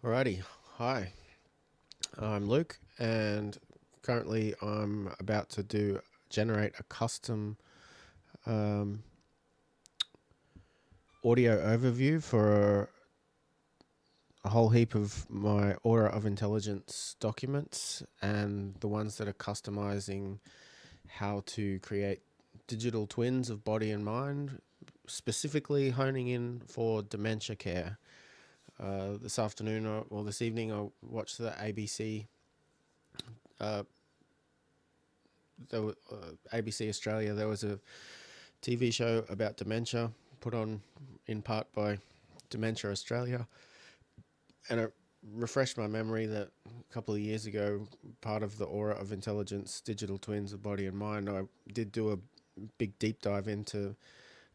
Alrighty, hi, I'm Luke, and currently I'm about to generate a custom um, audio overview for a whole heap of my Aura of Intelligence documents, and the ones that are customizing how to create digital twins of body and mind, specifically honing in for dementia care. This afternoon or this evening, I watched the ABC uh, ABC Australia. There was a TV show about dementia put on in part by Dementia Australia, and it refreshed my memory that a couple of years ago, part of the Aura of Intelligence digital twins of body and mind, I did do a big deep dive into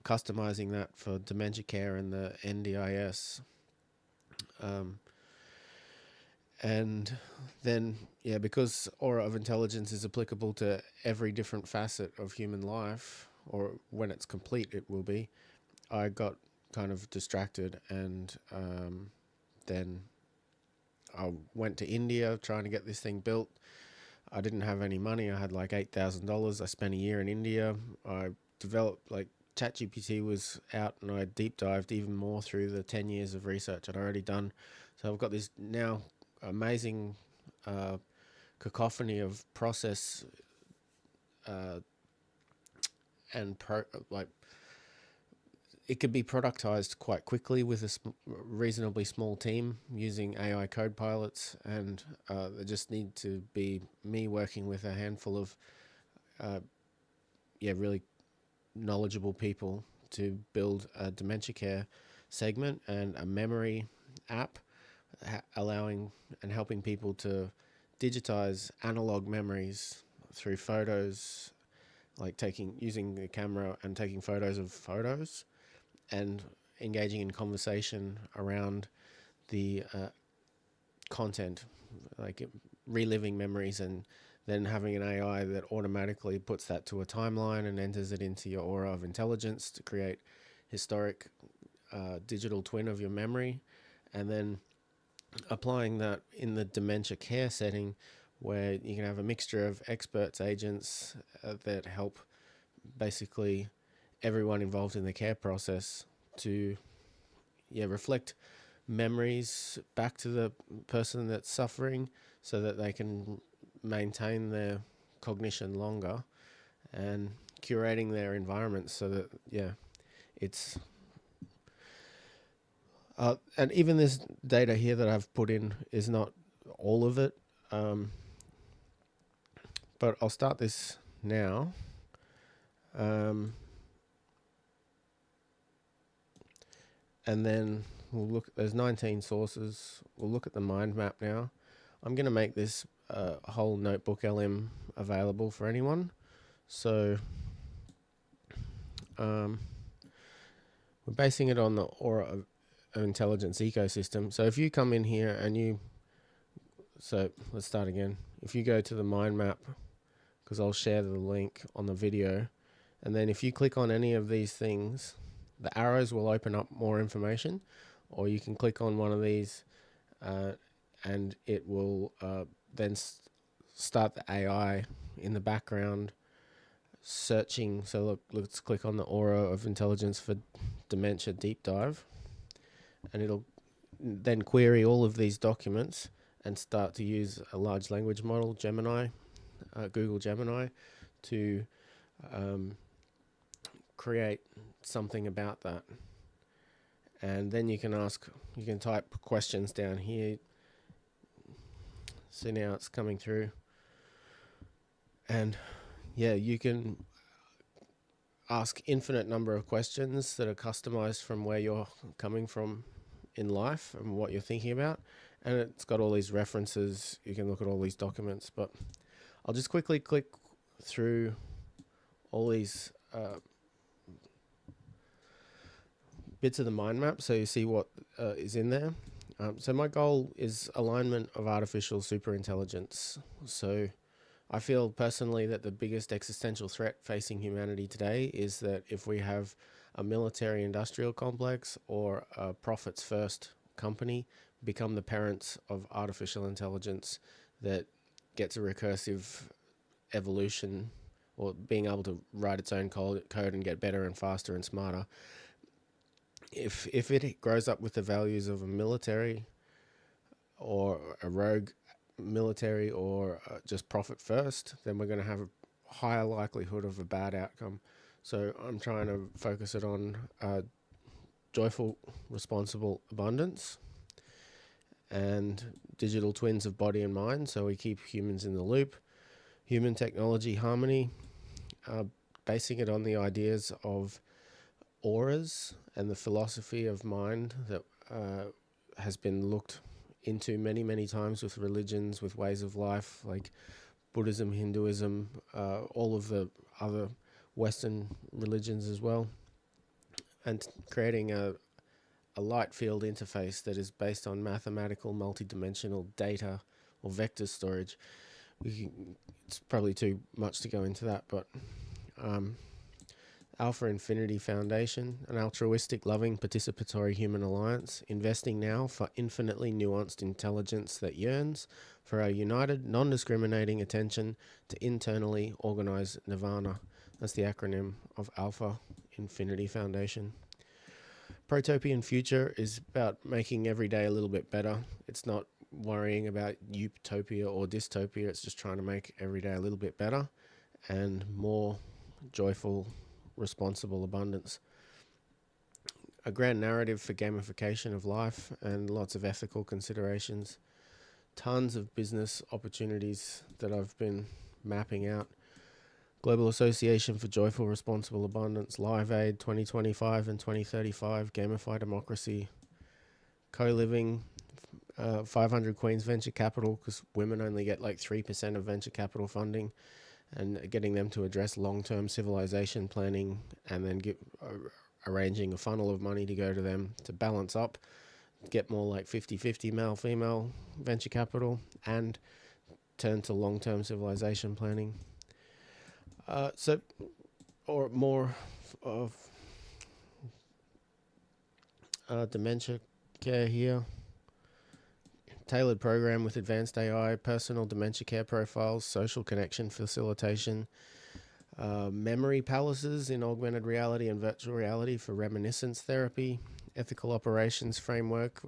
customizing that for dementia care and the NDIS. Um, and then, yeah, because Aura of Intelligence is applicable to every different facet of human life, or when it's complete, it will be, I got kind of distracted, and then I went to India trying to get this thing built. I didn't have any money. I had like $8,000. I spent a year in India. I developed like ChatGPT was out, and I deep dived even more through the 10 years of research I'd already done. So I've got this now amazing uh, cacophony of process uh, and like it could be productized quite quickly with a reasonably small team using AI code pilots, and there just need to be me working with a handful of uh, really knowledgeable people to build a dementia care segment and a memory app, allowing and helping people to digitize analog memories through photos, like using the camera and taking photos of photos, and engaging in conversation around the content, like reliving memories, and then having an AI that automatically puts that to a timeline and enters it into your Aura of Intelligence to create historic digital twin of your memory, and then applying that in the dementia care setting where you can have a mixture of experts, agents that help basically everyone involved in the care process to reflect memories back to the person that's suffering so that they can maintain their cognition longer, and curating their environments so that it's and even this data here that I've put in is not all of it, um, but I'll start this now. um, and then we'll look. There's 19 sources. We'll look at the mind map now. I'm going to make this whole NotebookLM available for anyone. So we're basing it on the Aura of Intelligence ecosystem. So if you come in here and so let's start again. If you go to the mind map, because I'll share the link on the video, and then if you click on any of these things, the arrows will open up more information, or you can click on one of these and it will then start the AI in the background searching. So look, let's click on the Aura of Intelligence for Dementia Deep Dive, and it'll then query all of these documents and start to use a large language model, Gemini, Google Gemini, to create something about that. And then you can type questions down here. So now it's coming through, and you can ask infinite number of questions that are customized from where you're coming from in life and what you're thinking about. And it's got all these references. You can look at all these documents, but I'll just quickly click through all these bits of the mind map so you see what is in there. So my goal is alignment of artificial superintelligence. So I feel personally that the biggest existential threat facing humanity today is that if we have a military industrial complex or a profits first company become the parents of artificial intelligence that gets a recursive evolution, or being able to write its own code and get better and faster and smarter. If it grows up with the values of a military or a rogue military, or just profit first, then we're going to have a higher likelihood of a bad outcome. So I'm trying to focus it on joyful, responsible abundance and digital twins of body and mind, so we keep humans in the loop. Human technology harmony, basing it on the ideas of auras and the philosophy of mind that has been looked into many, many times with religions, with ways of life like Buddhism, Hinduism, all of the other Western religions as well, and creating a light field interface that is based on mathematical multidimensional data or vector storage. It's probably too much to go into that, but Alpha Infinity Foundation, an altruistic, loving, participatory human alliance, investing now for infinitely nuanced intelligence that yearns for our united, non-discriminating attention to internally organized nirvana. That's the acronym of Alpha Infinity Foundation. Protopian future is about making every day a little bit better. It's not worrying about utopia or dystopia. It's just trying to make every day a little bit better and more joyful, responsible abundance. A grand narrative for gamification of life and lots of ethical considerations. Tons of business opportunities that I've been mapping out. Global Association for Joyful Responsible Abundance, Live Aid 2025 and 2035, Gamify Democracy, Co-Living, 500 Queens Venture Capital, because women only get like 3% of venture capital funding, and getting them to address long-term civilization planning, and then arranging a funnel of money to go to them to balance up, get more like 50-50 male-female venture capital, and turn to long-term civilization planning. Or more of dementia care here. Tailored program with advanced AI, personal dementia care profiles, social connection facilitation, memory palaces in augmented reality and virtual reality for reminiscence therapy, ethical operations framework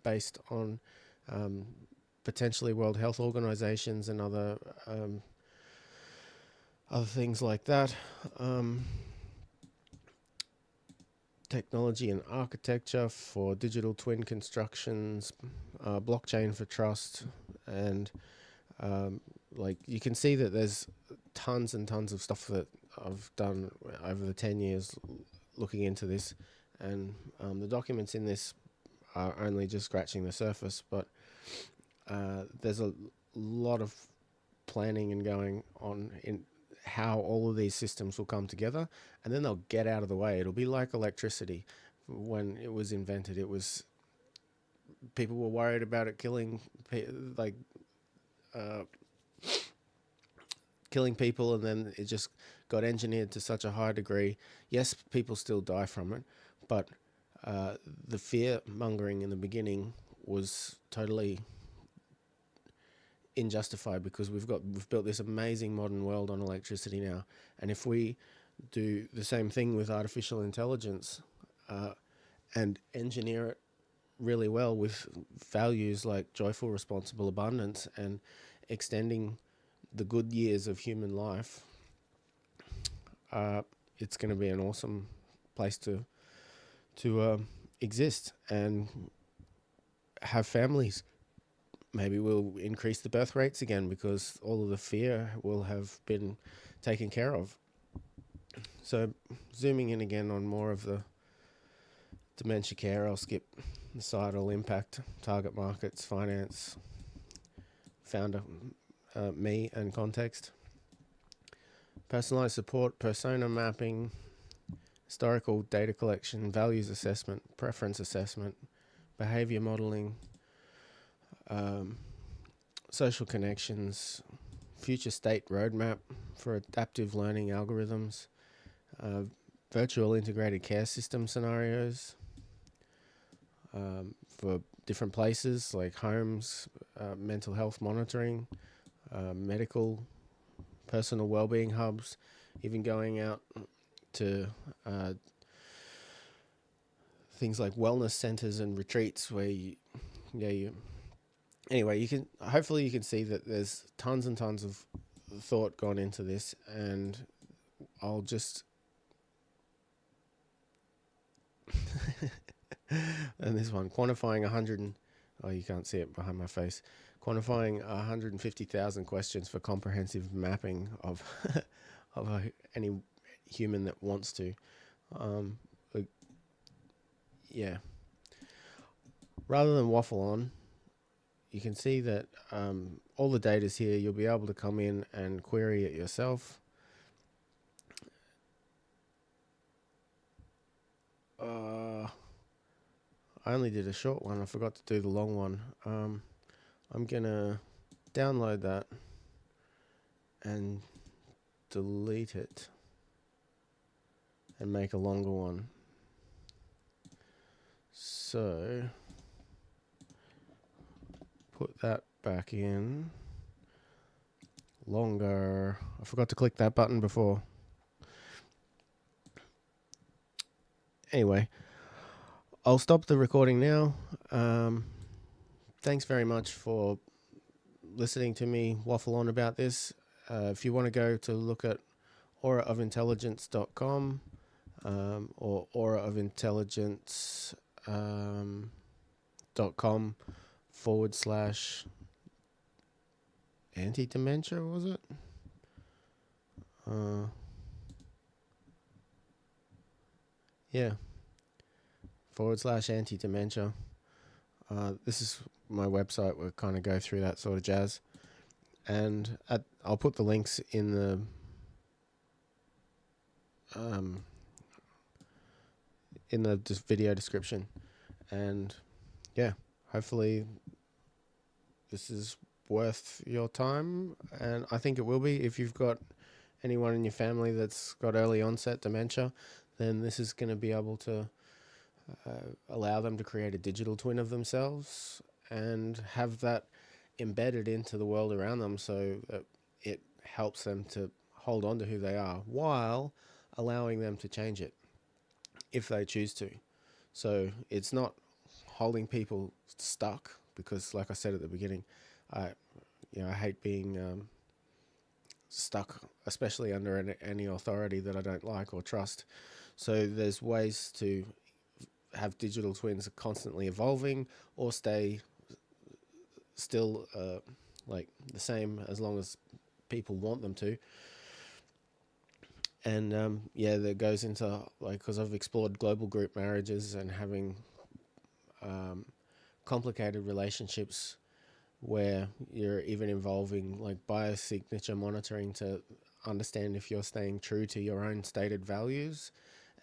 based on potentially World Health Organizations and other things like that. Technology and architecture for digital twin constructions, blockchain for trust, and like you can see that there's tons and tons of stuff that I've done over the 10 years looking into this, and the documents in this are only just scratching the surface, but there's a lot of planning and going on in how all of these systems will come together, and then they'll get out of the way. It'll be like electricity. When it was invented, it was, people were worried about it killing people, and then it just got engineered to such a high degree. Yes, people still die from it, but the fear mongering in the beginning was totally unjustified, because we've built this amazing modern world on electricity now, and if we do the same thing with artificial intelligence and engineer it really well with values like joyful, responsible abundance and extending the good years of human life, it's going to be an awesome place to exist and have families. Maybe we'll increase the birth rates again because all of the fear will have been taken care of. So zooming in again on more of the dementia care, I'll skip the societal impact, target markets, finance, founder, me and context. Personalized support, persona mapping, historical data collection, values assessment, preference assessment, behavior modeling, social connections, future state roadmap for adaptive learning algorithms, virtual integrated care system scenarios, for different places like homes, mental health monitoring, medical, personal well-being hubs, even going out to things like wellness centers and retreats where anyway, you can hopefully you can see that there's tons and tons of thought gone into this, and I'll just and this one, quantifying 100 and, oh, you can't see it behind my face, quantifying 150,000 questions for comprehensive mapping of any human that wants to. Like, yeah. Rather than waffle on, you can see that all the data's here. You'll be able to come in and query it yourself. I only did a short one. I forgot to do the long one. I'm gonna download that and delete it and make a longer one. So put that back in. Longer. I forgot to click that button before. Anyway, I'll stop the recording now. Thanks very much for listening to me waffle on about this. If you want to go to look at auraofintelligence.com or auraofintelligence.com / anti-dementia, was it? Yeah. / anti-dementia. This is my website. We'll kind of go through that sort of jazz. And I'll put the links in the video description. And yeah, hopefully this is worth your time. And I think it will be. If you've got anyone in your family that's got early onset dementia, then this is going to be able to allow them to create a digital twin of themselves and have that embedded into the world around them, so that it helps them to hold on to who they are while allowing them to change it if they choose to. So it's not holding people stuck, because like I said at the beginning, I hate being stuck, especially under any authority that I don't like or trust. So there's ways to have digital twins constantly evolving or stay still like the same as long as people want them to. And that goes into, like, because I've explored global group marriages and having complicated relationships where you're even involving like biosignature monitoring to understand if you're staying true to your own stated values.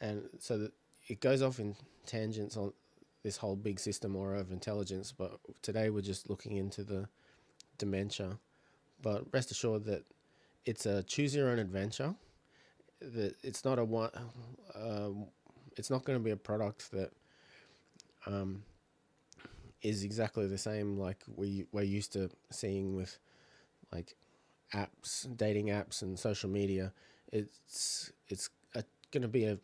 And so that it goes off in tangents on this whole big system Aura of intelligence, but today we're just looking into the dementia. But rest assured that it's a choose your own adventure. That it's not a one. It's not going to be a product that is exactly the same like we're used to seeing with like apps, dating apps, and social media. It's going to be a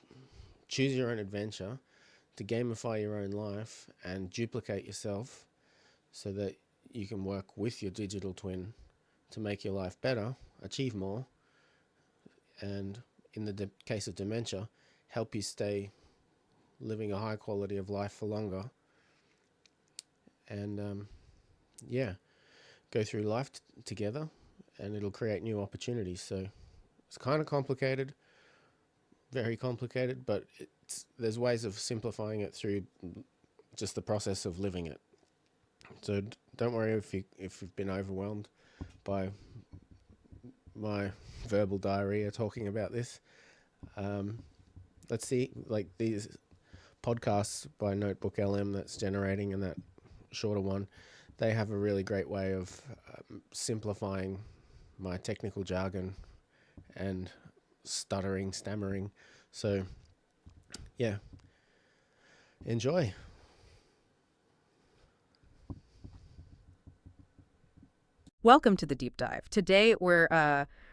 choose your own adventure to gamify your own life and duplicate yourself so that you can work with your digital twin to make your life better, achieve more, and in the case of dementia, help you stay living a high quality of life for longer. And go through life together, and it'll create new opportunities. So it's kind of complicated, very complicated, but there's ways of simplifying it through just the process of living it. So don't worry if you've been overwhelmed by my verbal diarrhea talking about this. Let's see, like these podcasts by NotebookLM that's generating, and that shorter one, they have a really great way of simplifying my technical jargon and stammering. So yeah, enjoy. Welcome to the deep dive. Today, we're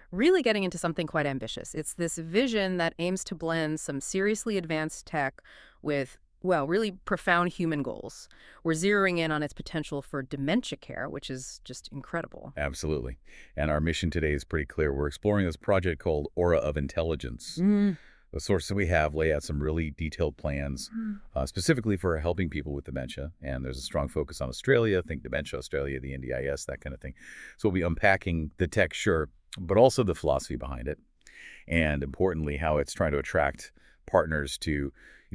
really getting into something quite ambitious. It's this vision that aims to blend some seriously advanced tech with, well, really profound human goals. We're zeroing in on its potential for dementia care, which is just incredible. Absolutely. And our mission today is pretty clear. We're exploring this project called Aura of Intelligence. Mm. The sources we have lay out some really detailed plans, Mm. specifically for helping people with dementia. And there's a strong focus on Australia, think Dementia Australia, the NDIS, that kind of thing. So we'll be unpacking the tech, sure, but also the philosophy behind it. And importantly, how it's trying to attract partners to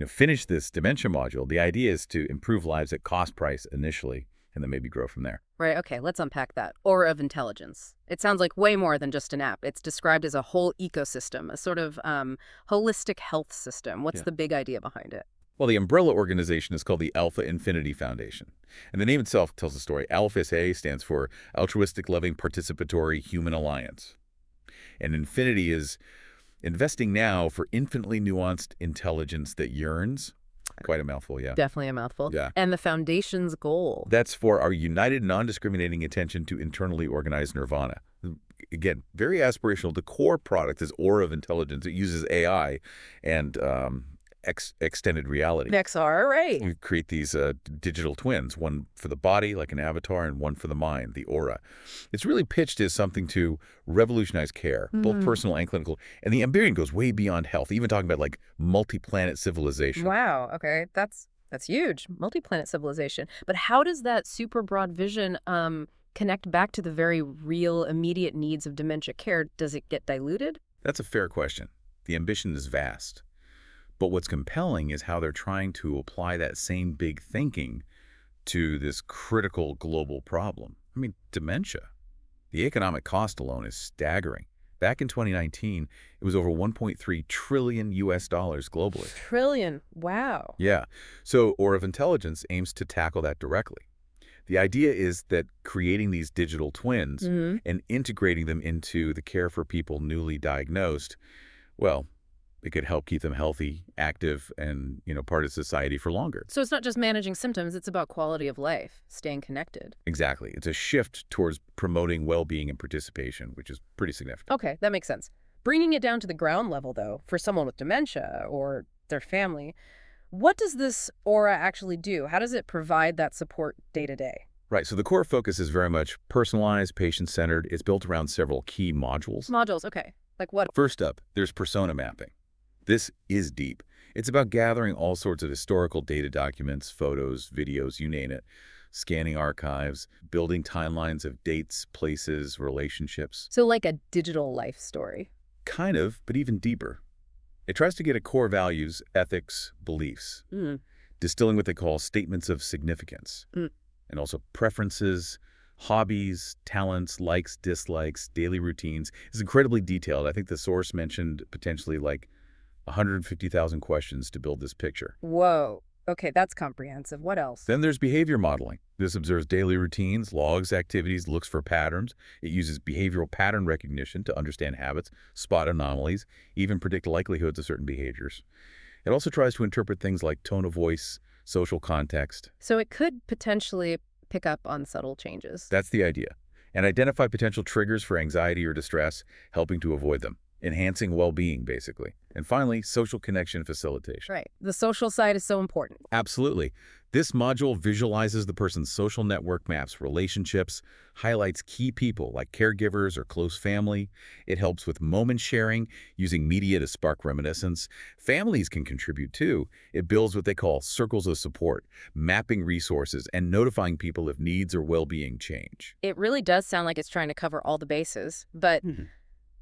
finish this dementia module. The idea is to improve lives at cost price initially, and then maybe grow from there. Right, okay, let's unpack that. Aura of intelligence. It sounds like way more than just an app. It's described as a whole ecosystem, a sort of holistic health system. What's Yeah. the big idea behind it? Well, the umbrella organization is called the Alpha Infinity Foundation. And the name itself tells the story. Alpha A stands for Altruistic Loving Participatory Human Alliance. And Infinity is investing now for infinitely nuanced intelligence that yearns. Quite a mouthful, yeah. Definitely a mouthful. Yeah. And the foundation's goal. That's for our united, non-discriminating attention to internally organized nirvana. Again, very aspirational. The core product is Aura of Intelligence. It uses AI and extended reality. XR, right. We create these digital twins, one for the body, like an avatar, and one for the mind, the aura. It's really pitched as something to revolutionize care, both personal and clinical. And the ambition goes way beyond health, even talking about like multi-planet civilization. Wow, okay, that's huge. Multi-planet civilization. But how does that super broad vision connect back to the very real, immediate needs of dementia care? Does it get diluted? That's a fair question. The ambition is vast. But what's compelling is how they're trying to apply that same big thinking to this critical global problem. I mean, dementia. The economic cost alone is staggering. Back in 2019, it was over 1.3 trillion US dollars globally. Trillion. Wow. Yeah. So Aura of Intelligence aims to tackle that directly. The idea is that creating these digital twins and integrating them into the care for people newly diagnosed, well, it could help keep them healthy, active, and, part of society for longer. So it's not just managing symptoms, it's about quality of life, staying connected. Exactly. It's a shift towards promoting well-being and participation, which is pretty significant. Okay, that makes sense. Bringing it down to the ground level, though, for someone with dementia or their family, what does this Aura actually do? How does it provide that support day to day? Right. So the core focus is very much personalized, patient-centered. It's built around several key modules. Modules, okay. Like what? First up, there's persona mapping. This is deep. It's about gathering all sorts of historical data documents, photos, videos, you name it, scanning archives, building timelines of dates, places, relationships. So like a digital life story. Kind of, but even deeper. It tries to get at core values, ethics, beliefs, distilling what they call statements of significance, and also preferences, hobbies, talents, likes, dislikes, daily routines. It's incredibly detailed. I think the source mentioned potentially like 150,000 questions to build this picture. Whoa. Okay, that's comprehensive. What else? Then there's behavior modeling. This observes daily routines, logs activities, looks for patterns. It uses behavioral pattern recognition to understand habits, spot anomalies, even predict likelihoods of certain behaviors. It also tries to interpret things like tone of voice, social context. So it could potentially pick up on subtle changes. That's the idea. And identify potential triggers for anxiety or distress, helping to avoid them. Enhancing well-being, basically. And finally, social connection facilitation. Right. The social side is so important. Absolutely. This module visualizes the person's social network, maps relationships, highlights key people like caregivers or close family. It helps with moment sharing, using media to spark reminiscence. Families can contribute too. It builds what they call circles of support, mapping resources, and notifying people if needs or well-being change. It really does sound like it's trying to cover all the bases, but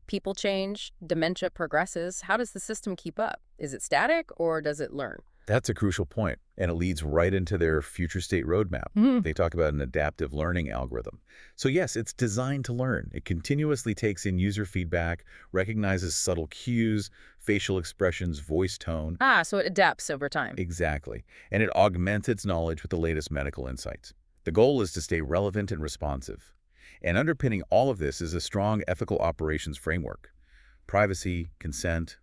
people change, dementia progresses. How does the system keep up? Is it static or does it learn? That's a crucial point, and it leads right into their future state roadmap. They talk about an adaptive learning algorithm. So yes, it's designed to learn. It continuously takes in user feedback, recognizes subtle cues, facial expressions, voice tone. So it adapts over time. Exactly. And it augments its knowledge with the latest medical insights. The goal is to stay relevant and responsive. And underpinning all of this is a strong ethical operations framework. Privacy, consent,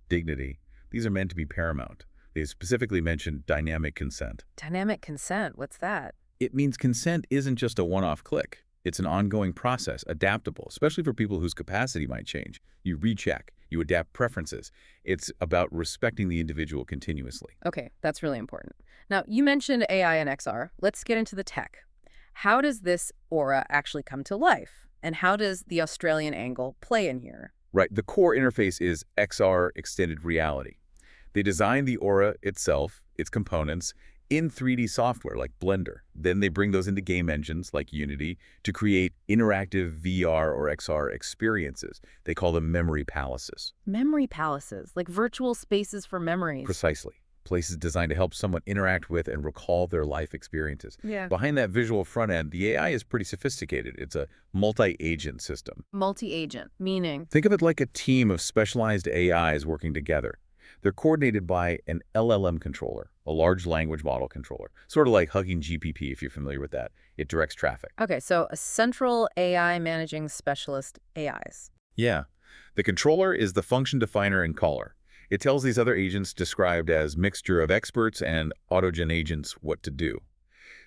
dignity, these are meant to be paramount. They specifically mentioned dynamic consent. Dynamic consent, what's that? It means consent isn't just a one-off click. It's an ongoing process, adaptable, especially for people whose capacity might change. You recheck, you adapt preferences. It's about respecting the individual continuously. Okay, that's really important. Now, you mentioned AI and XR. Let's get into the tech. How does this aura actually come to life? And how does the Australian angle play in here? Right, the core interface is XR extended reality. They design the Aura itself, its components, in 3D software like Blender. Then they bring those into game engines like Unity to create interactive VR or XR experiences. They call them memory palaces. Memory palaces, like virtual spaces for memories. Precisely. Places designed to help someone interact with and recall their life experiences. Yeah. Behind that visual front end, the AI is pretty sophisticated. It's a multi-agent system. Multi-agent, meaning? Think of it like a team of specialized AIs working together. They're coordinated by an LLM controller, a large language model controller, sort of like Hugging GPT if you're familiar with that. It directs traffic. Okay, so a central AI managing specialist AIs. Yeah. The controller is the function definer and caller. It tells these other agents, described as mixture of experts and autogen agents, what to do.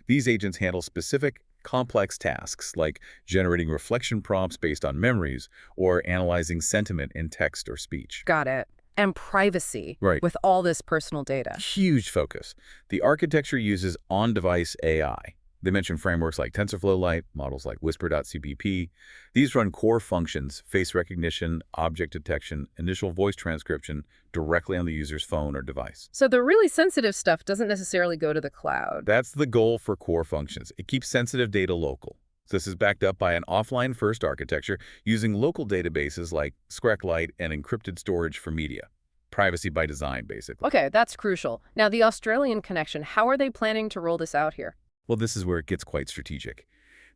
These agents handle specific, complex tasks like generating reflection prompts based on memories or analyzing sentiment in text or speech. Got it. And privacy Right. with all this personal data. Huge focus. The architecture uses on-device AI. They mention frameworks like TensorFlow Lite, models like Whisper.cbp. These run core functions, face recognition, object detection, initial voice transcription, directly on the user's phone or device. So the really sensitive stuff doesn't necessarily go to the cloud. That's the goal for core functions. It keeps sensitive data local. This is backed up by an offline-first architecture using local databases like ScREC-Lite and encrypted storage for media. Privacy by design, basically. Okay, that's crucial. Now, the Australian connection, how are they planning to roll this out here? Well, this is where it gets quite strategic.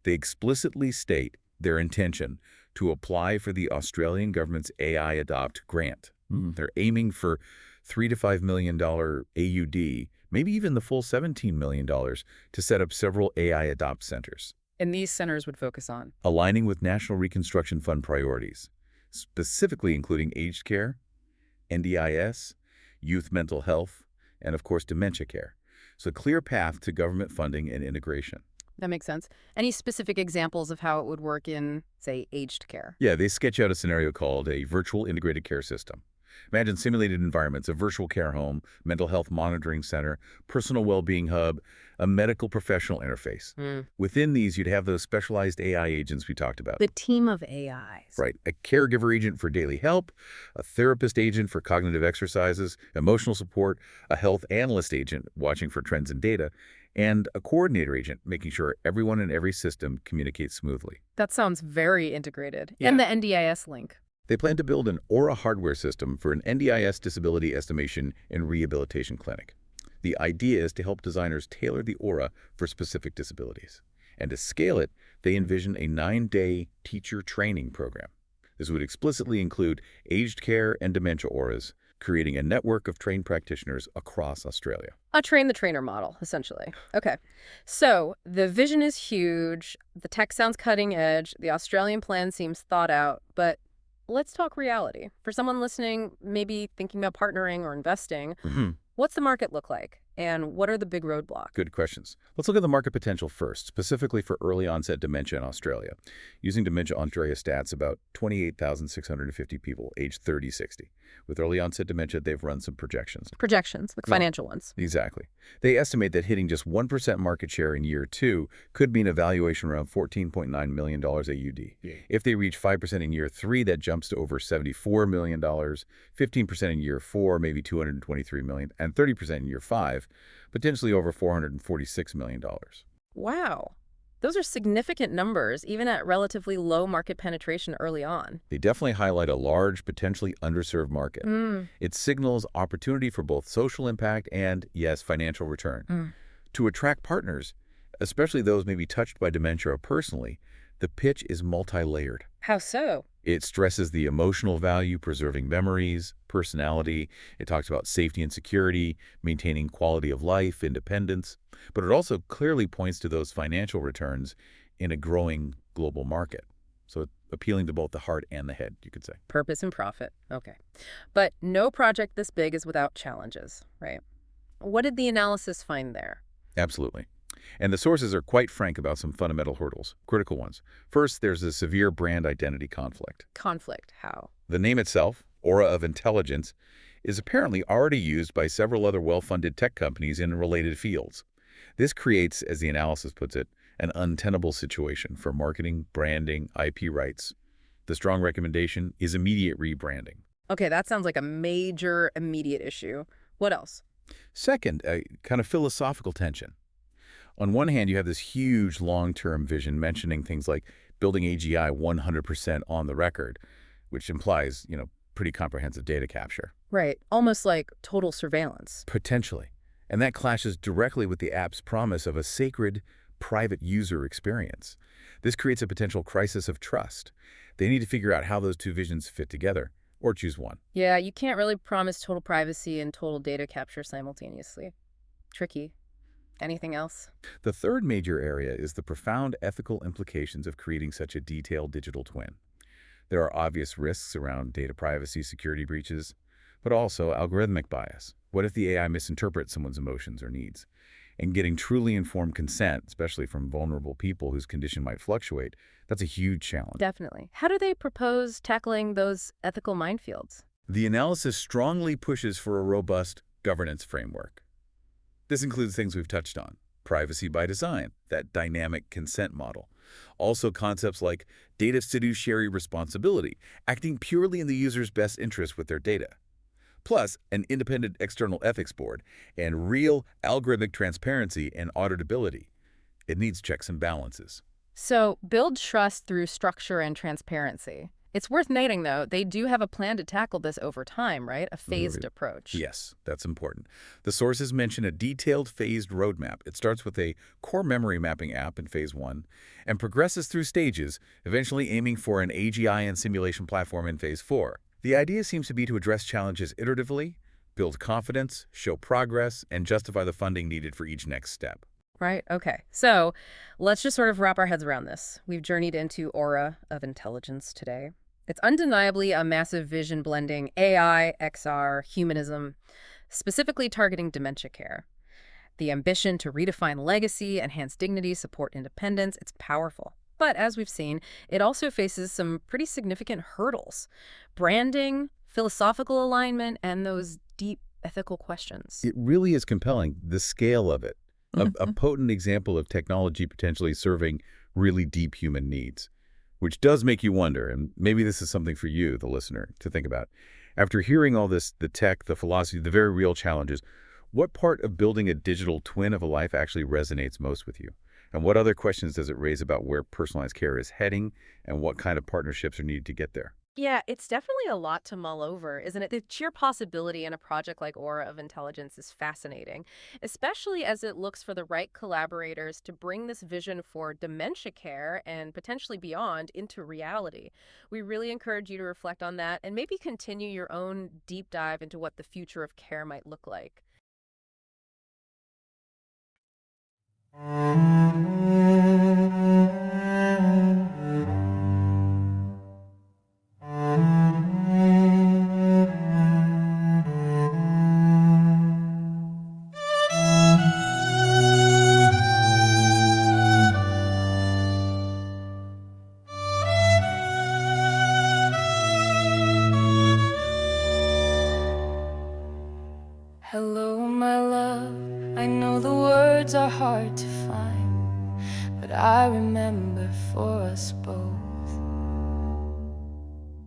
They explicitly state their intention to apply for the Australian government's AI Adopt grant. They're aiming for $3 to $5 million AUD, maybe even the full $17 million, to set up several AI Adopt centers, And these centers would focus on? aligning with National Reconstruction Fund priorities, specifically including aged care, NDIS, youth mental health, and of course dementia care. So a clear path to government funding and integration. That makes sense. Any specific examples of how it would work in, say, aged care? Yeah, they sketch out a scenario called a virtual integrated care system. Imagine simulated environments, a virtual care home, mental health monitoring center, personal well-being hub, a medical professional interface. Within these, you'd have those specialized AI agents we talked about. The team of AIs. Right, a caregiver agent for daily help, a therapist agent for cognitive exercises, emotional support, a health analyst agent watching for trends and data, and a coordinator agent making sure everyone in every system communicates smoothly. That sounds very integrated. Yeah. And the NDIS link. They plan to build an Aura hardware system for an NDIS disability estimation and rehabilitation clinic. The idea is to help designers tailor the Aura for specific disabilities. And to scale it, they envision a 9-day teacher training program. This would explicitly include aged care and dementia auras, creating a network of trained practitioners across Australia. A train-the-trainer model, essentially. Okay. So the vision is huge. The tech sounds cutting edge. The Australian plan seems thought out. But let's talk reality. For someone listening, maybe thinking about partnering or investing, what's the market look like? And what are the big roadblocks? Good questions. Let's look at the market potential first, specifically for early onset dementia in Australia. Using Dementia Australia stats, about 28,650 people aged 30-60. With early onset dementia, they've run some projections. Projections, like financial ones. Exactly. They estimate that hitting just 1% market share in year 2 could mean a valuation around $14.9 million AUD. Yeah. If they reach 5% in year 3, that jumps to over $74 million, 15% in year 4, maybe $223 million, and 30% in year 5, potentially over $446 million. Wow. Those are significant numbers, even at relatively low market penetration early on. They definitely highlight a large, potentially underserved market. It signals opportunity for both social impact and, yes, financial return. To attract partners, especially those maybe touched by dementia personally, the pitch is multi-layered. How so? It stresses the emotional value, preserving memories, personality. It talks about safety and security, maintaining quality of life, independence. But it also clearly points to those financial returns in a growing global market. So appealing to both the heart and the head, you could say. Purpose and profit. Okay. But no project this big is without challenges, right? What did the analysis find there? Absolutely. And the sources are quite frank about some fundamental hurdles, critical ones. First, there's a severe brand identity conflict. Conflict, how? The name itself, Aura of Intelligence, is apparently already used by several other well-funded tech companies in related fields. This creates, as the analysis puts it, an untenable situation for marketing, branding, IP rights. The strong recommendation is immediate rebranding. Okay, that sounds like a major immediate issue. What else? Second, a kind of philosophical tension. On one hand, you have this huge long-term vision mentioning things like building AGI 100% on the record, which implies, pretty comprehensive data capture. Right, almost like total surveillance. Potentially. And that clashes directly with the app's promise of a sacred, private user experience. This creates a potential crisis of trust. They need to figure out how those two visions fit together, or choose one. Yeah, you can't really promise total privacy and total data capture simultaneously. Tricky. Anything else? The third major area is the profound ethical implications of creating such a detailed digital twin. There are obvious risks around data privacy, security breaches, but also algorithmic bias. What if the AI misinterprets someone's emotions or needs? And getting truly informed consent, especially from vulnerable people whose condition might fluctuate, that's a huge challenge. Definitely. How do they propose tackling those ethical minefields? The analysis strongly pushes for a robust governance framework. This includes things we've touched on: privacy by design, that dynamic consent model. Also concepts like data fiduciary responsibility, acting purely in the user's best interest with their data. Plus, an independent external ethics board and real algorithmic transparency and auditability. It needs checks and balances. So, build trust through structure and transparency. It's worth noting, though, they do have a plan to tackle this over time, right? A phased approach. Yes, that's important. The sources mention a detailed phased roadmap. It starts with a core memory mapping app in phase 1 and progresses through stages, eventually aiming for an AGI and simulation platform in phase 4. The idea seems to be to address challenges iteratively, build confidence, show progress, and justify the funding needed for each next step. Right? Okay. So, let's just sort of wrap our heads around this. We've journeyed into Aura of Intelligence today. It's undeniably a massive vision blending AI, XR, humanism, specifically targeting dementia care. The ambition to redefine legacy, enhance dignity, support independence, it's powerful. But as we've seen, it also faces some pretty significant hurdles: branding, philosophical alignment, and those deep ethical questions. It really is compelling, the scale of it. A potent example of technology potentially serving really deep human needs. Which does make you wonder, and maybe this is something for you, the listener, to think about. After hearing all this, the tech, the philosophy, the very real challenges, what part of building a digital twin of a life actually resonates most with you? And what other questions does it raise about where personalized care is heading and what kind of partnerships are needed to get there? Yeah, it's definitely a lot to mull over, isn't it? The sheer possibility in a project like Aura of Intelligence is fascinating, especially as it looks for the right collaborators to bring this vision for dementia care and potentially beyond into reality. We really encourage you to reflect on that and maybe continue your own deep dive into what the future of care might look like. Hello, my love. I know the words are hard to find, but I remember for us both.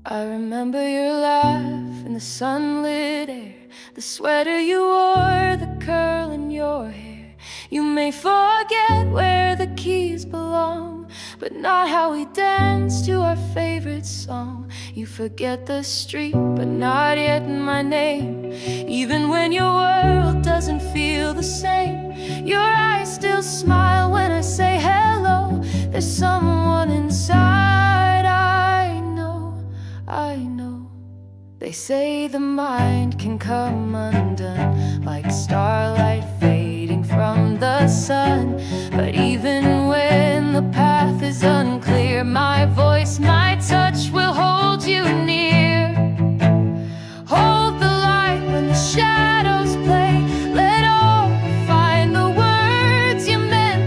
I remember your laugh in the sunlit air, the sweater you wore, the curl in your hair. You may forget where the keys belong, but not how we danced to our favorite song. You forget the street, but not yet my name. Even when your world doesn't feel the same, your eyes still smile when I say hello. There's someone inside, I know, I know. They say the mind can come undone, like starlight fading from the sun. But even when the path is unclear, my voice, my touch will hold you near. Hold the light when the shadows play. Let all find the words you meant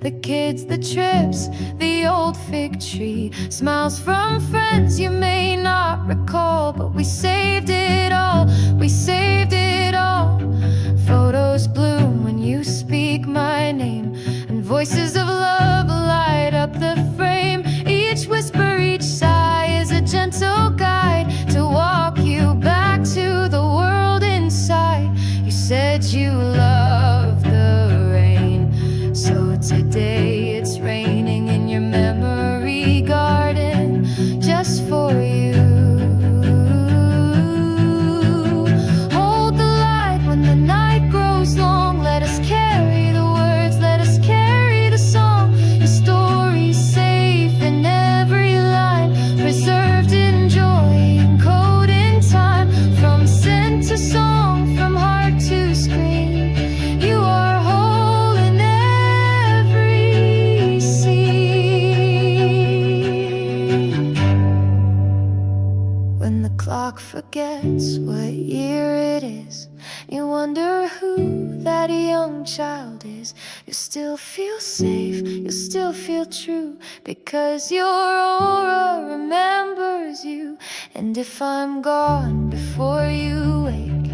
the kids, the trips, the old fig tree, smiles from friends you may not recall, but we saved it all, we saved it all. Photos bloom when you speak my name, and voices of love light up the frame. Each whisper, each sigh is a gentle guide to walk you back to the world inside. You said you love the rain, so today it's raining in your memory garden just for you. Hold the light when the night grows long. Let us carry the words, let us carry the song. Your story's safe in every line, preserved in joy, encoded in time. From scent to song, from heart to screen, you are whole in every scene. When the clock forgets what year it is, you wonder who that young child is. You still feel safe, you still feel true, because your aura remembers you. And if I'm gone before you wake,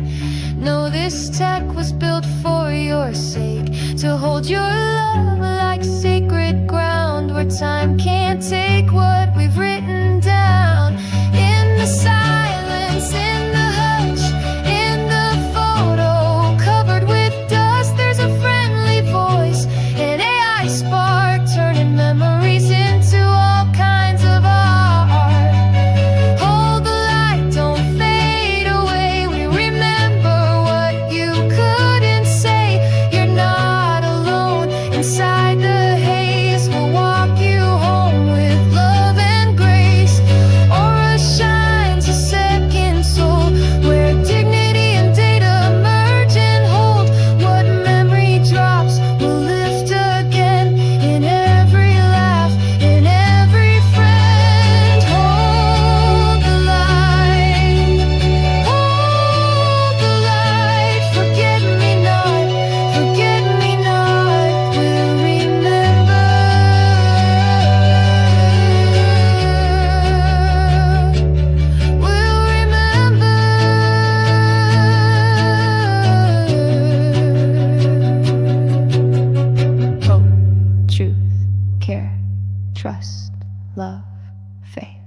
know this tech was built for your sake, to hold your love like sacred ground, where time can't take what we've written down. In the silence, in the hush, in the photo covered with dust, there's a friendly voice, an AI spark turning memories into all kinds of art. Hold the light, don't fade away. We remember what you couldn't say. You're not alone inside the haze. We'll walk you home with love and grace. Aura shines a second soul, where dignity and data merge and hold. What memory drops will lift again in every laugh, in every friend. Hold the light, hold the light. Forget me not, forget me not. We'll remember, we'll remember. Hope, truth, care, trust, love, faith.